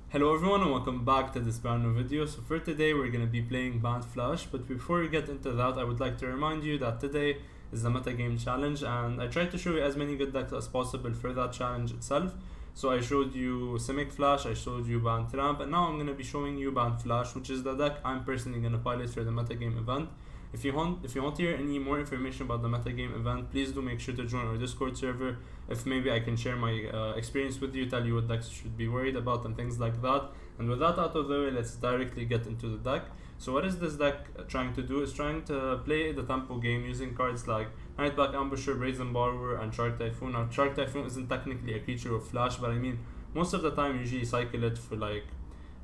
Hello everyone and welcome back to this brand new video. So for today we're going to be playing Bant Flash, but before we get into that I would like to remind you that today is the metagame challenge and I tried to show you as many good decks as possible for that challenge itself. So I showed you Simic Flash, I showed you Bant Ramp, and now I'm going to be showing you Bant Flash, which is the deck I'm personally going to pilot for the metagame event. If you want to hear any more information about the metagame event, please do make sure to join our Discord server. If maybe I can share my experience with you, tell you what decks you should be worried about and things like that. And with that out of the way, let's directly get into the deck. So what is this deck trying to do? It's trying to play the tempo game using cards like Nightpack, Ambusher, Brazen Borrower, and Shark Typhoon. Now Shark Typhoon isn't technically a creature of Flash, but I mean most of the time you usually cycle it for like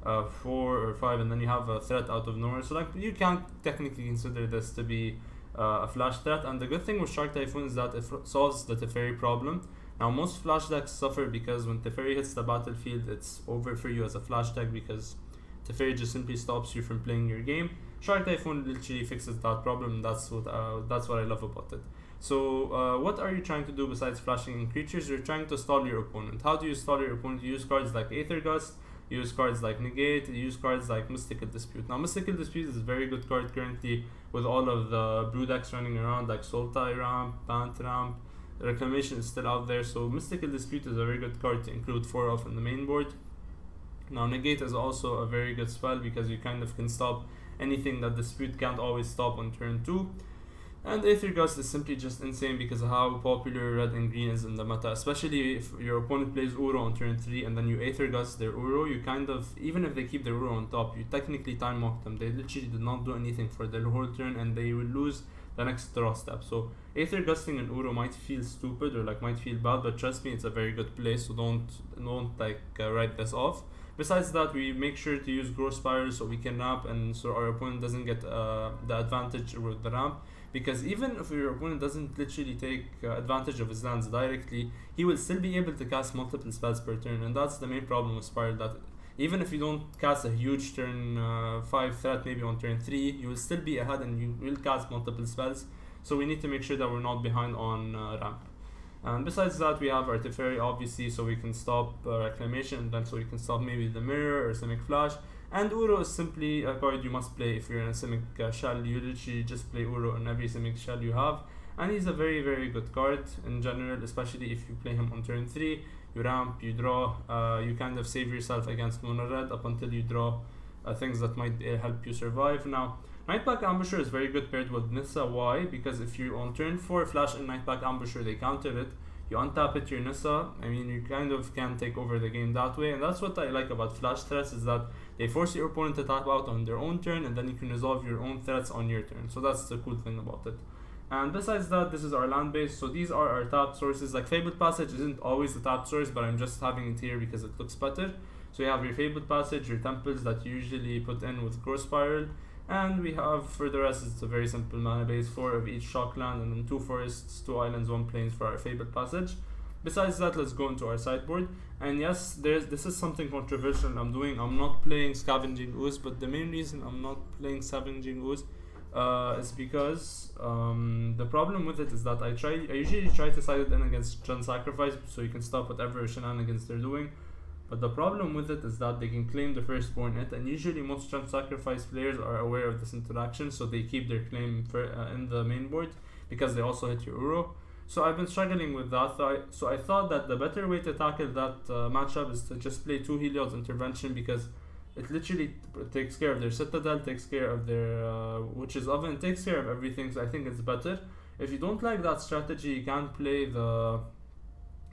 4 or 5 and then you have a threat out of nowhere, so like you can't technically consider this to be a flash threat. And the good thing with Shark Typhoon is that it solves the Teferi problem. Now most flash decks suffer because when Teferi hits the battlefield it's over for you as a flash deck because Teferi just simply stops you from playing your game. Shark Typhoon literally fixes that problem. That's what I love about it. So what are you trying to do besides flashing in creatures? You're trying to stall your opponent. How do you stall your opponent? You use cards like Aether Gust, use cards like Negate, use cards like Mystical Dispute. Now Mystical Dispute is a very good card currently with all of the blue decks running around like Sultai Ramp, Bant Ramp. Reclamation is still out there, so Mystical Dispute is a very good card to include 4 of in the main board. Now Negate is also a very good spell because you kind of can stop anything that Dispute can't always stop on turn 2. And Aether Gust is simply just insane because of how popular red and green is in the meta, especially if your opponent plays Uro on turn 3 and then you Aether Gust their Uro, you kind of, even if they keep their Uro on top, you technically time walk them. They literally did not do anything for their whole turn and they will lose the next draw step. So Aether Gusting an Uro might feel stupid or like might feel bad, but trust me, it's a very good play, so don't write this off. Besides that, we make sure to use Growth Spiral so we can ramp and so our opponent doesn't get the advantage with the ramp. Because even if your opponent doesn't literally take advantage of his lands directly, he will still be able to cast multiple spells per turn, and that's the main problem with Spiral, that even if you don't cast a huge turn 5 threat maybe on turn 3, you will still be ahead and you will cast multiple spells, so we need to make sure that we're not behind on ramp. And besides that, we have our Teferi obviously, so we can stop Reclamation, and then so we can stop maybe the Mirror or Simic Flash. And Uro is simply a card you must play if you're in a Simic shell. You literally just play Uro in every Simic shell you have. And he's a very, very good card in general, especially if you play him on turn 3. You ramp, you draw, you kind of save yourself against mono red up until you draw things that might help you survive. Now, Nightpack Ambusher is very good paired with Nissa. Why? Because if you're on turn 4 Flash and Nightpack Ambusher, they counter it. You untap it your Nissa, I mean you kind of can take over the game that way, and that's what I like about flash threats, is that they force your opponent to tap out on their own turn and then you can resolve your own threats on your turn, so that's the cool thing about it. And besides that, this is our land base, so these are our tapped sources. Like Fabled Passage isn't always the tapped source, but I'm just having it here because it looks better. So you have your Fabled Passage, your temples that you usually put in with Growth Spiral, and we have, for the rest, it's a very simple mana base, 4 of each shock land and then 2 forests, 2 islands, 1 plains for our Fabled Passage. Besides that, let's go into our sideboard. And yes, this is something controversial I'm doing. I'm not playing Scavenging Ooze, but the main reason I'm not playing Scavenging Ooze is because the problem with it is that I usually try to side it in against Chun Sacrifice so you can stop whatever shenanigans they're doing. But the problem with it is that they can claim the firstborn it, and usually most Chun Sacrifice players are aware of this interaction, so they keep their claim in the main board because they also hit your Uro. So I've been struggling with that, so I thought that the better way to tackle that matchup is to just play 2 Heliod's Intervention, because it literally takes care of their Citadel, takes care of their Witch's Oven, takes care of everything, so I think it's better. If you don't like that strategy, you can play the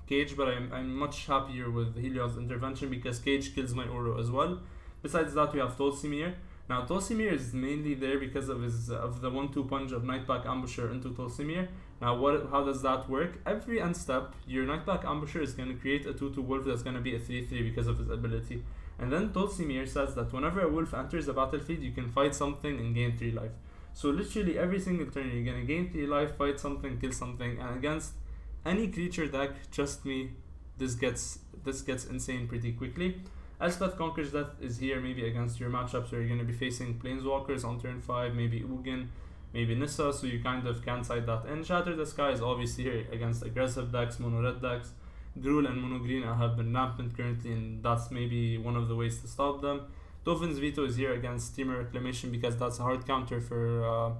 Cage, but I'm much happier with Heliod's Intervention because Cage kills my Uro as well. Besides that, we have Tolsimir. Now Tolsimir is mainly there because of the 1-2 punch of Nightpack Ambusher into Tolsimir. Now how does that work? Every end step, your Nightpack Ambusher is going to create a 2-2 wolf that's going to be a 3-3 because of his ability. And then Tolsimir says that whenever a wolf enters the battlefield, you can fight something and gain 3 life. So literally every single turn you're going to gain 3 life, fight something, kill something, and against any creature deck, trust me, this gets insane pretty quickly. Elspeth Conquers Death is here maybe against your matchups where you're going to be facing Planeswalkers on turn 5, maybe Ugin, maybe Nissa, so you kind of can side that in. Shatter the Sky is obviously here against aggressive decks, mono red decks. Gruul and Mono Green have been rampant currently, and that's maybe one of the ways to stop them. Dolphin's Veto is here against Steamer Reclamation because that's a hard counter for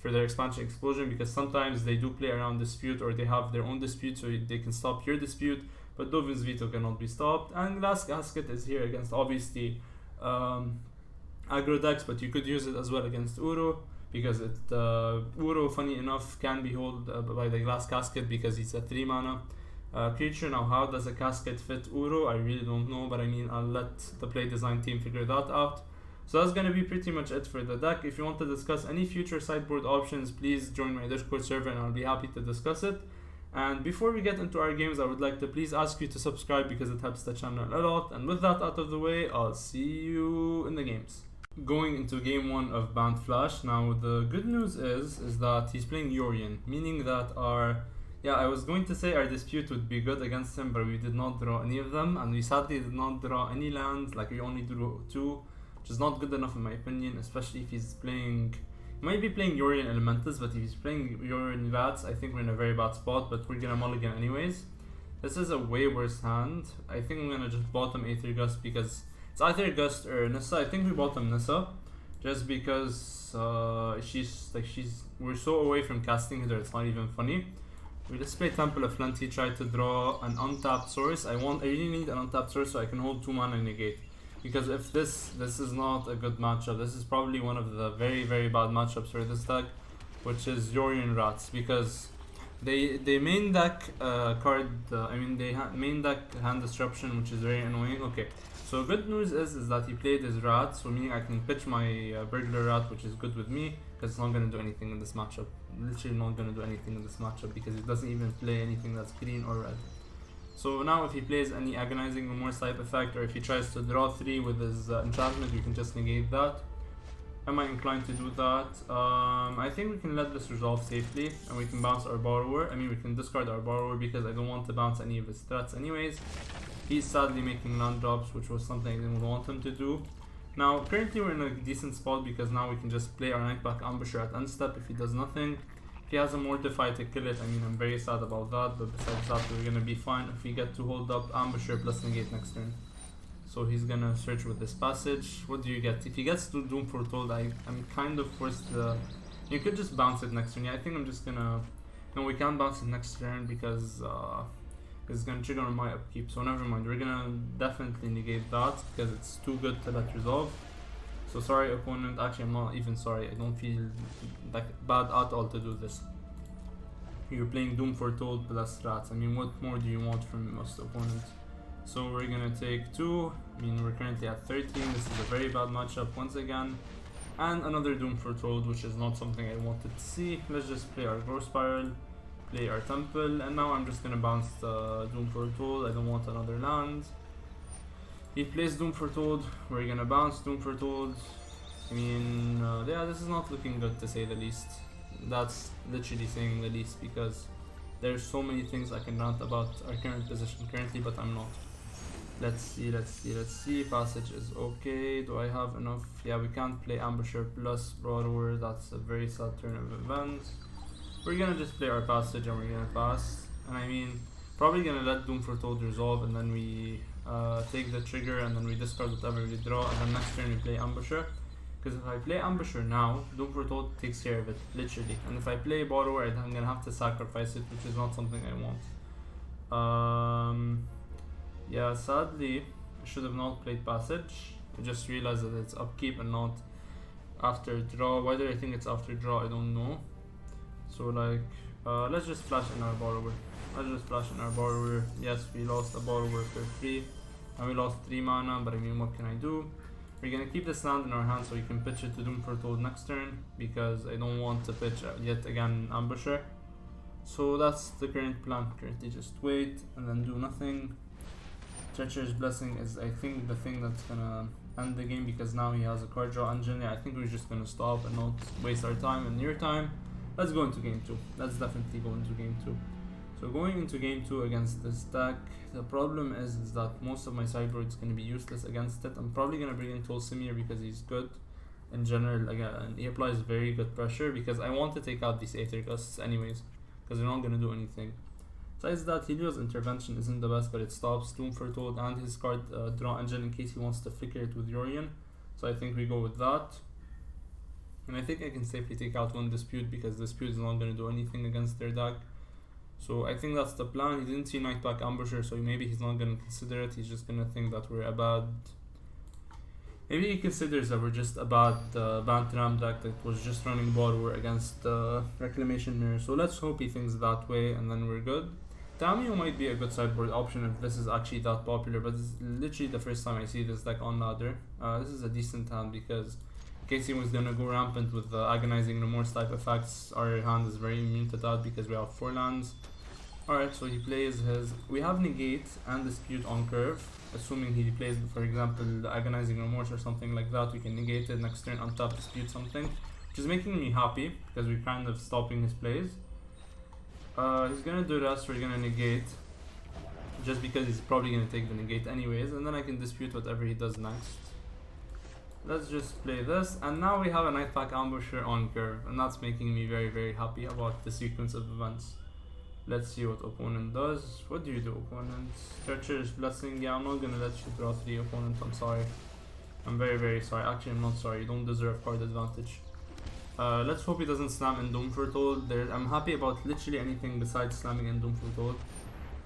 their expansion explosion, because sometimes they do play around dispute or they have their own dispute, so they can stop your dispute, but Dolphin's Veto cannot be stopped. And Glass Casket is here against obviously aggro decks, but you could use it as well against Uro, because Uro, funny enough, can be held by the Glass Casket because it's a 3 mana creature. Now how does a casket fit Uro? I really don't know, but I mean, I'll let the play design team figure that out. So that's gonna be pretty much it for the deck. If you want to discuss any future sideboard options, please join my Discord server and I'll be happy to discuss it. And before we get into our games, I would like to please ask you to subscribe because it helps the channel a lot. And with that out of the way, I'll see you in the games. Going into game 1 of Bant Flash. Now the good news is that he's playing Yorion, meaning that I was going to say our dispute would be good against him, but we did not draw any of them, and we sadly did not draw any lands. Like, we only drew 2, which is not good enough in my opinion, especially if he's playing... He might be playing Yorion Elementals, but if he's playing Yorion Rats, I think we're in a very bad spot, but we're gonna mulligan anyways. This is a way worse hand. I think I'm gonna just bottom Aether Gust because it's either Gust or Nissa. I think we bottom Nissa, just because we're so away from casting her, it's not even funny. We just play Temple of Plenty, try to draw an untapped source. I really need an untapped source so I can hold 2 mana negate. Because if this is not a good matchup, this is probably one of the very, very bad matchups for this deck, which is Yorion Rats, because they main deck main deck Hand Disruption, which is very annoying. Okay, so good news is that he played his Rat, so meaning I can pitch my Burglar Rat, which is good with me, because it's not going to do anything in this matchup. Literally not going to do anything in this matchup because it doesn't even play anything that's green or red. So now if he plays any Agonizing Remorse type effect, or if he tries to draw 3 with his enchantment, we can just negate that. Am I inclined to do that? I think we can let this resolve safely, and we can bounce our Borrower. We can discard our Borrower because I don't want to bounce any of his threats anyways. He's sadly making land drops, which was something I didn't want him to do. Now, currently we're in a decent spot because now we can just play our Nightpack Ambusher at end step if he does nothing. If he has a Mortify to kill it, I'm very sad about that, but besides that, we're gonna be fine if we get to hold up Ambusher plus negate next turn. So he's gonna search with this passage. What do you get? If he gets to Doom Foretold, I'm kind of forced to... You could just bounce it next turn. Yeah, I think I'm just gonna... No, we can't bounce it next turn because it's gonna trigger on my upkeep, so never mind. We're gonna definitely negate that because it's too good to let resolve. So sorry opponent, actually I'm not even sorry, I don't feel like bad at all to do this. You're playing Doom Foretold plus Rats, what more do you want from most opponents? So we're gonna take 2, we're currently at 13, this is a very bad matchup once again. And another Doom Foretold, which is not something I wanted to see. Let's just play our Growth Spiral, play our Temple, and now I'm just gonna bounce the Doom Foretold. I don't want another land. He plays Doom Foretold, we're gonna bounce Doom Foretold. Yeah, this is not looking good to say the least. That's literally saying the least because there's so many things I can rant about our current position currently, but I'm not. Let's see. Passage is okay. Do I have enough? Yeah, we can't play Ambusher plus Borrower. That's a very sad turn of events. We're gonna just play our passage and we're gonna pass. And probably gonna let Doom Foretold resolve, and then we take the trigger, and then we discard whatever we draw, and then next turn we play Ambusher. Because if I play Ambusher now, Doom Foretold takes care of it, literally. And if I play Borrower, I'm gonna have to sacrifice it, which is not something I want. Yeah, sadly, I should have not played Passage. I just realized that it's upkeep and not after draw. Why did I think it's after draw? I don't know. So let's just flash in our Borrower. Yes, we lost a Borrower for free. And we lost 3 mana, but what can I do? We're gonna keep this land in our hand so we can pitch it to Doom Foretold next turn, because I don't want to pitch yet again Ambusher. So that's the current plan. Currently just wait and then do nothing. Treacherous Blessing is, I think, the thing that's gonna end the game, because now he has a card draw engine. Yeah, I think we're just gonna stop and not waste our time and your time. Let's go into game 2. Let's definitely go into game 2. So going into game 2 against this deck, the problem is that most of my sideboard is going to be useless against it. I'm probably going to bring in Tolsimir because he's good in general, and he applies very good pressure, because I want to take out these Aether Gusts anyways, because they're not going to do anything. Besides that, Helio's intervention isn't the best, but it stops Doom Foretold and his card draw engine in case he wants to flicker it with Yorion. So I think we go with that. And I think I can safely take out one Dispute because Dispute is not going to do anything against their deck. So I think that's the plan. He didn't see Nightpack Ambusher, so maybe he's not going to consider it. He's just going to think that we're a bad... Maybe he considers that we're just a bad Bant Ram deck that was just running Borrower against Reclamation Mirror. So let's hope he thinks that way and then we're good. Tamiyo might be a good sideboard option if this is actually that popular, but this is literally the first time I see this deck on ladder. This is a decent hand because in case he was gonna go rampant with the Agonizing Remorse type effects, our hand is very immune to that because we have 4 lands. Alright, so he plays his... We have Negate and Dispute on curve. Assuming he plays, for example, the Agonizing Remorse or something like that, we can negate it next turn, untap, Dispute something. Which is making me happy because we're kind of stopping his plays. He's gonna do rest, we're gonna negate. Just because he's probably gonna take the negate anyways, and then I can dispute whatever he does next. Let's just play this, and now we have a Nightpack Ambusher on curve, and that's making me very, very happy about the sequence of events. Let's see what opponent does. What do you do, opponent? Treacherous Blessing. Yeah, I'm not gonna let you draw 3, opponent. I'm sorry. I'm very, very sorry. Actually, I'm not sorry. You don't deserve card advantage. Let's hope he doesn't slam in Doom Foretold. I'm happy about literally anything besides slamming in Doom Foretold.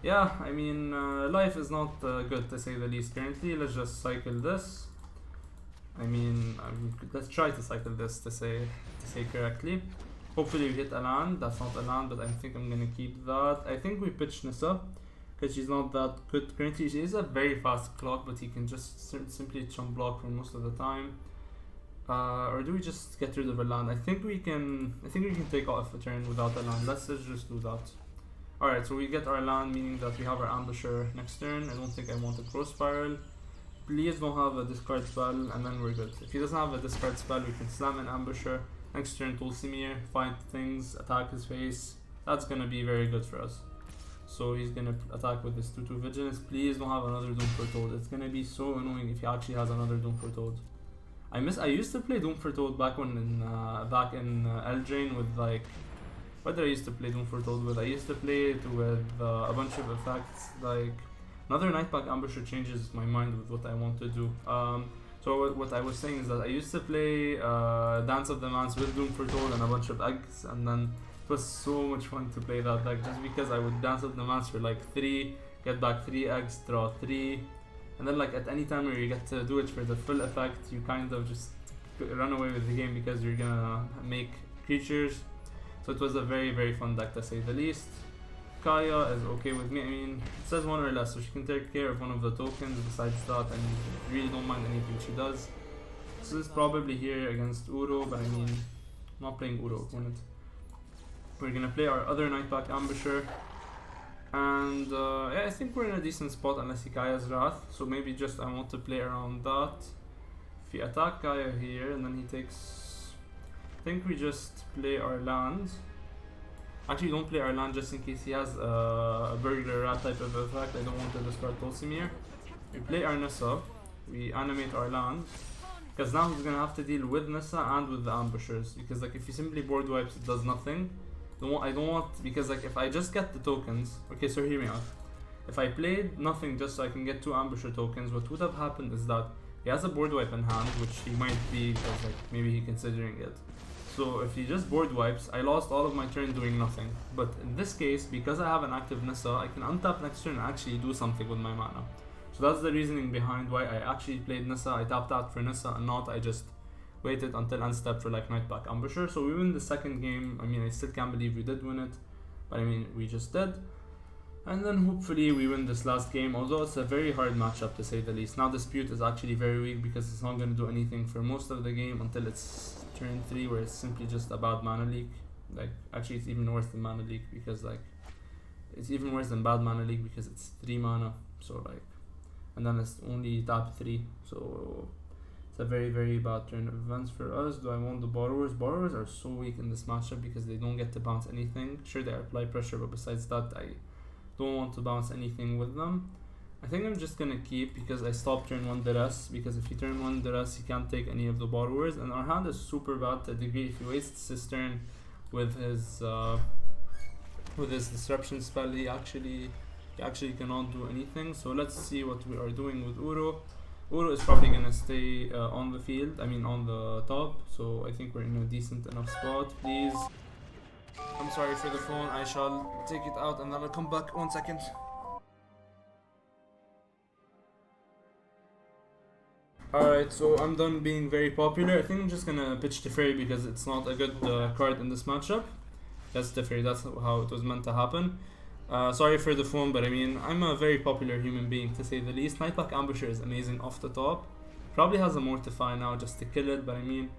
Yeah, I mean, life is not good to say the least currently. Let's just cycle this. I mean, let's try to cycle this to say correctly. Hopefully we hit a land. That's not a land, but I think I'm gonna keep that. I think we pitch Nissa because she's not that good currently. She is a very fast clock, but he can just simply chump block for most of the time. Or do we just get rid of a land? I think we can take off a turn without a land. Let's just do that. Alright, so we get our land, meaning that we have our Ambusher next turn. I don't think I want a Crow Spiral. Please don't have a discard spell, and then we're good. If he doesn't have a discard spell, we can slam an Ambusher. Next turn, Tulsimir, find things, attack his face. That's gonna be very good for us. So he's gonna attack with his 2/2 Vigilance. Please don't have another Doom Foretold. It's gonna be so annoying if he actually has another Doom Foretold. I used to play Doom Foretold back in Eldraine with like... What did I used to play Doom Foretold with? I used to play it with a bunch of effects. Like, another Nightpack Ambusher changes my mind with what I want to do. So what I was saying is that I used to play Dance of the Mans with Doom Foretold and a bunch of eggs, and then it was so much fun to play that deck just because I would Dance of the Mans for like 3, get back 3 eggs, draw 3, and then like at any time where you get to do it for the full effect, you kind of just run away with the game because you're gonna make creatures. So it was a very, very fun deck to say the least. Kaya is okay with me. I mean, it says 1 or less, so she can take care of one of the tokens. Besides that, I really don't mind anything she does. So this is probably here against Uro, but I mean, I'm not playing Uro opponent. We're gonna play our other Nightpack Ambusher. And yeah, I think we're in a decent spot unless he Kaya's Wrath. So maybe just I want to play around that. If we attack Kaya here and then he takes... I think we just play our land. Actually, don't play our land just in case he has a Burglar Rat type of effect. I don't want to discard Tulsimir. We play our Nissa. We animate our land. Because now he's gonna have to deal with Nissa and with the Ambushers. Because like if he simply board wipes, it does nothing. I don't want, because like if I just get the tokens, okay, so hear me out. If I played nothing just so I can get 2 Ambusher tokens, what would have happened is that he has a board wipe in hand, which he might be because like maybe he's considering it. So if he just board wipes, I lost all of my turn doing nothing. But in this case, because I have an active Nissa, I can untap next turn and actually do something with my mana. So that's the reasoning behind why I actually played Nissa. I tapped out for Nissa and not I just waited until end step for like Nightpack Ambusher. So we win the second game. I mean, I still can't believe we did win it, but I mean, we just did. And then hopefully we win this last game, although it's a very hard matchup to say the least. Now Dispute is actually very weak because it's not going to do anything for most of the game until it's turn 3 where it's simply just a bad mana leak. Like, actually it's even worse than mana leak because like, it's even worse than bad mana leak because it's 3 mana. So like, and then it's only tap 3. So it's a very, very bad turn of events for us. Do I want the Borrowers? Borrowers are so weak in this matchup because they don't get to bounce anything. Sure, they apply pressure, but besides that, I don't want to bounce anything with them. I think I'm just gonna keep because I stopped turn 1 Duress, because if you turn 1 Duress, he can't take any of the Borrowers, and our hand is super bad to a degree. If he wastes his turn with his with his disruption spell, he actually cannot do anything. So let's see what we are doing with Uro. Uro is probably gonna stay on the field, I mean on the top, so I think we're in a decent enough spot. Please, I'm sorry for the phone, I shall take it out and then I'll come back 1 second. Alright, so I'm done being very popular. I think I'm just gonna pitch teferi because it's not a good card in this matchup. That's teferi, that's how it was meant to happen. Sorry for the phone, but I mean, I'm a very popular human being to say the least. Nightpack Ambusher is amazing off the top. Probably has a Mortify now just to kill it, but I mean,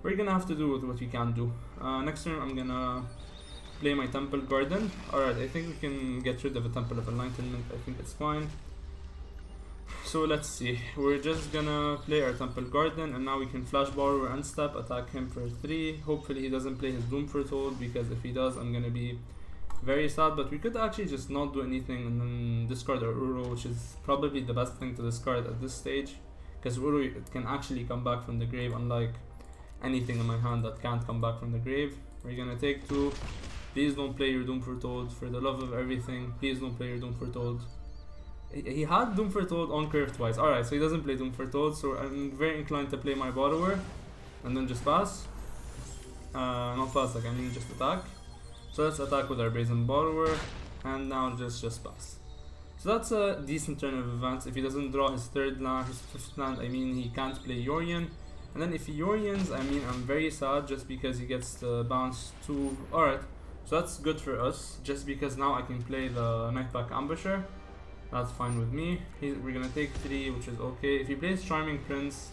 we're gonna have to do with what we can do. Next turn, I'm gonna play my Temple Garden. Alright, I think we can get rid of a Temple of Enlightenment. I think it's fine. So let's see. We're just gonna play our Temple Garden, and now we can Flash Borrower and Step, attack him for 3. Hopefully he doesn't play his Doom Foretold, because if he does, I'm gonna be very sad. But we could actually just not do anything and then discard our Uro, which is probably the best thing to discard at this stage, because Uro, it can actually come back from the grave, unlike anything in my hand that can't come back from the grave. We're gonna take 2. Please don't play your Doom Foretold, for the love of everything. Please don't play your Doom Foretold. He had Doom Foretold on curve twice. Alright, so he doesn't play Doom Foretold, so I'm very inclined to play my Borrower and then just pass. Not pass, like I mean just attack. So let's attack with our Brazen Borrower, and now just pass. So that's a decent turn of events. If he doesn't draw his 3rd land, his 5th land, I mean he can't play Yorion. And then if he Yorions, I mean I'm very sad just because he gets the bounce to... Alright, so that's good for us, just because now I can play the Nightpack Ambusher. That's fine with me. We're gonna take 3, which is okay. If he plays Charming Prince,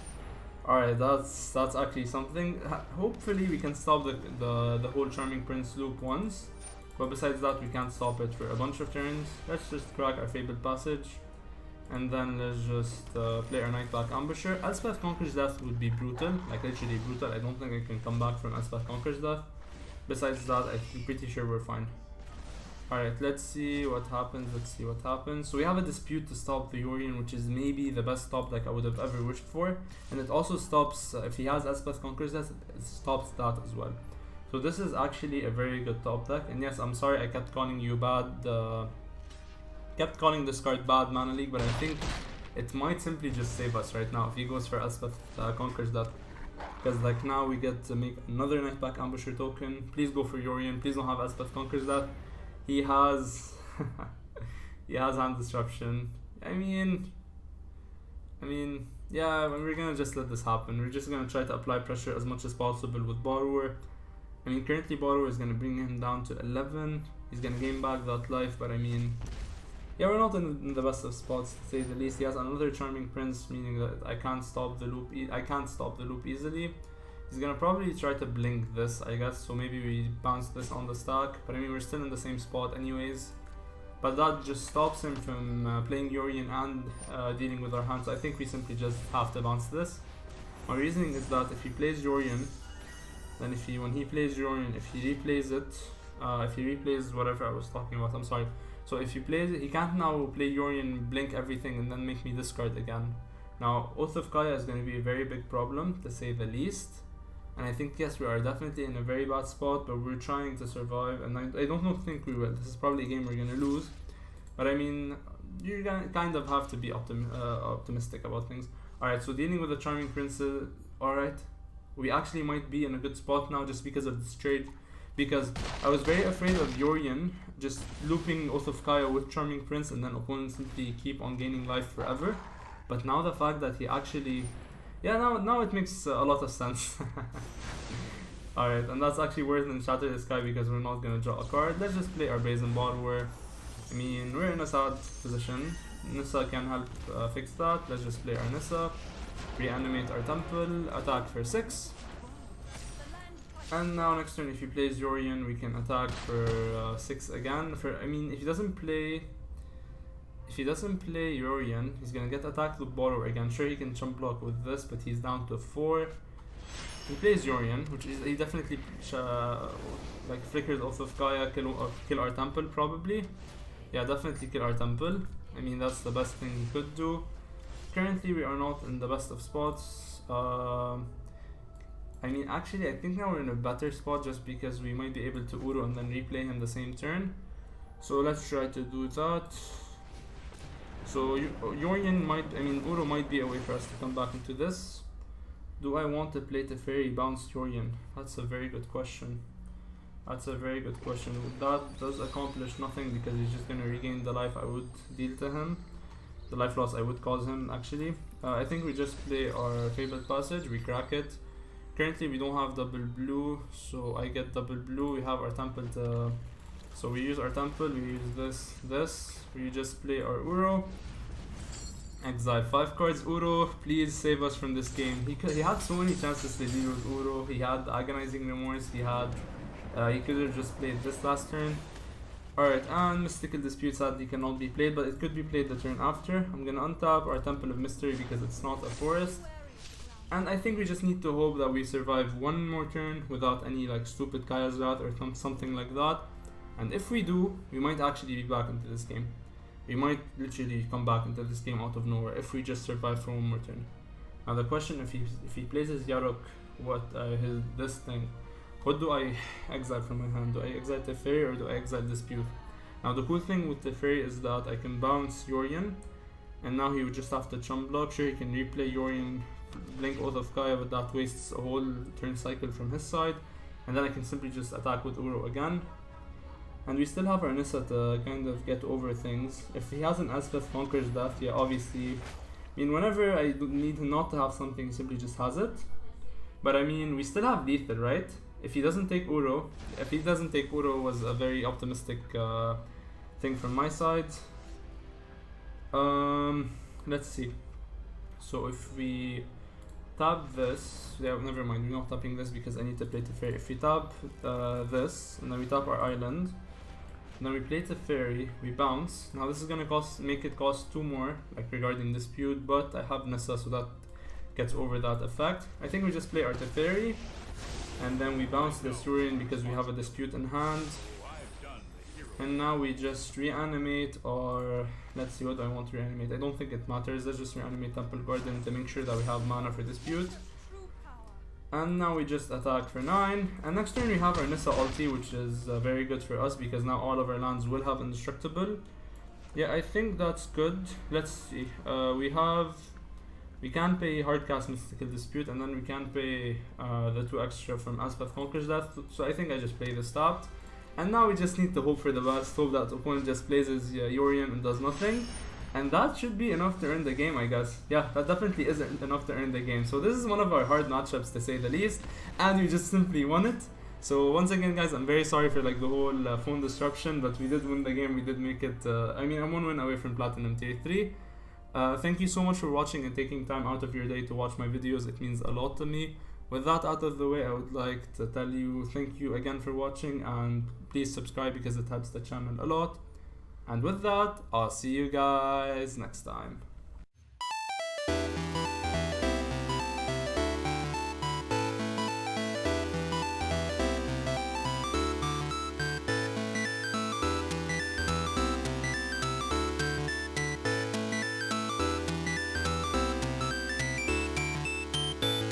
alright, that's actually something. Hopefully we can stop the whole Charming Prince loop once, but besides that we can't stop it for a bunch of turns. Let's just crack our Fabled Passage, and then let's just play our Nightpack Ambusher. Elspeth Conquers Death would be brutal, like literally brutal. I don't think I can come back from Elspeth Conquers Death. Besides that, I'm pretty sure we're fine. Alright, let's see what happens. So we have a Dispute to stop the Yorion, which is maybe the best stop like I would have ever wished for. And it also stops, if he has Elspeth Conquers Death, it stops that as well. So this is actually a very good top deck. And yes, I'm sorry I kept calling you bad, kept calling this card bad Mana League, but I think it might simply just save us right now if he goes for Elspeth Conquers Death. Because like now we get to make another Nightpack Ambusher token. Please go for Yorion, please don't have Elspeth Conquers Death. He has Hand Disruption. I mean, yeah, we're gonna just let this happen. We're just gonna try to apply pressure as much as possible with Borrower. I mean, currently Borrower is gonna bring him down to 11. He's gonna gain back that life, but I mean, yeah, we're not in the best of spots to say the least. He has another Charming Prince, meaning that I can't stop the loop easily. He's gonna probably try to blink this, I guess, so maybe we bounce this on the stack, but I mean we're still in the same spot anyways. But that just stops him from playing Yorion and dealing with our hand, so I think we simply just have to bounce this. My reasoning is that if he plays Yorion, then when he plays Yorion, if he replays it, if he replays whatever I was talking about, I'm sorry. So if he plays it, he can't now play Yorion, blink everything, and then make me discard again. Now, Oath of Kaya is going to be a very big problem, to say the least. And I think, yes, we are definitely in a very bad spot, but we're trying to survive, and I don't think we will. This is probably a game we're going to lose. But I mean, you're going to kind of have to be optimistic about things. Alright, so dealing with the Charming Princes, alright. We actually might be in a good spot now just because of this trade. Because I was very afraid of Yorion just looping Oath of Kaya with Charming Prince, and then opponents simply keep on gaining life forever. But now the fact that he actually... Yeah, now it makes a lot of sense. Alright, and that's actually worse than Shatter the Sky because we're not gonna draw a card. Let's just play our Brazen Borrower. I mean, we're in a sad position. Nissa can help fix that. Let's just play our Nissa. Reanimate our Temple. Attack for 6. And now next turn, if he plays Yorion, we can attack for 6 again. I mean, if he doesn't play Yorion, he's gonna get attacked with Borrower again. Sure, he can chump block with this, but he's down to 4. He plays Yorion, which is he definitely like flickers Oath of Kaya, kill our Temple probably. Yeah, definitely kill our Temple. I mean, that's the best thing he could do. Currently, we are not in the best of spots. I mean, actually, I think now we're in a better spot just because we might be able to Uro and then replay him the same turn. So let's try to do that. So Yorion might, I mean Uro might be a way for us to come back into this. Do I want to play Teferi bounce Yorion? That's a very good question. That's a very good question. That does accomplish nothing because he's just gonna regain the life I would deal to him. The life loss I would cause him actually. I think we just play our fabled passage, we crack it. Currently we don't have double blue, so I get double blue. We have our temple to, so we use our temple, we use this, we just play our Uro. Exile 5 cards. Uro, please save us from this game. He had so many chances to deal with Uro. He had Agonizing Remorse, he could have just played this last turn. Alright, and Mystical Dispute sadly cannot be played, but it could be played the turn after. I'm gonna untap our Temple of Mystery because it's not a forest. And I think we just need to hope that we survive one more turn without any like stupid Kaya's Wrath or something like that. And if we do, we might actually be back into this game. We might literally come back into this game out of nowhere if we just survive for one more turn. Now the question, if he plays his Yarok, this thing, what do I exile from my hand? Do I exile Teferi or do I exile Dispute? Now the cool thing with Teferi is that I can bounce Yorion, and now he would just have to chump block. Sure, he can replay Yorion, blink Oath of Kaya, but that wastes a whole turn cycle from his side. And then I can simply just attack with Uro again. And we still have our Nissa to kind of get over things. If he has an Elspeth Conquers Death, yeah, obviously. I mean, whenever I need not to have something, he simply just has it. But I mean, we still have lethal, right? If he doesn't take Uro, was a very optimistic thing from my side. Let's see. So if we tap this, yeah, never mind, we're not tapping this because I need to play Teferi. If we tap this, and then we tap our island, and then we play Teferi, we bounce. Now this is gonna make it cost 2 more, like regarding Dispute, but I have Nissa, so that gets over that effect. I think we just play our Teferi, and then we bounce the Yorion because we have a Dispute in hand. And now we just reanimate, or let's see, what do I want to reanimate? I don't think it matters. Let's just reanimate Temple Garden to make sure that we have mana for Dispute. And now we just attack for 9. And next turn we have our Nissa ulti, which is very good for us because now all of our lands will have indestructible. Yeah, I think that's good. Let's see. We can pay Hardcast Mystical Dispute, and then we can pay the 2 extra from Elspeth Conquers Death. So I think I just play this tapped. And now we just need to hope for the best, hope that opponent just plays his Yorion and does nothing. And that should be enough to earn the game, I guess. Yeah, that definitely isn't enough to earn the game. So this is one of our hard matchups, to say the least. And we just simply won it. So once again, guys, I'm very sorry for like the whole phone disruption, but we did win the game. We did make it, I mean, I'm 1 win away from Platinum Tier 3. Thank you so much for watching and taking time out of your day to watch my videos. It means a lot to me. With that out of the way, I would like to tell you thank you again for watching, and please subscribe because it helps the channel a lot. And with that, I'll see you guys next time.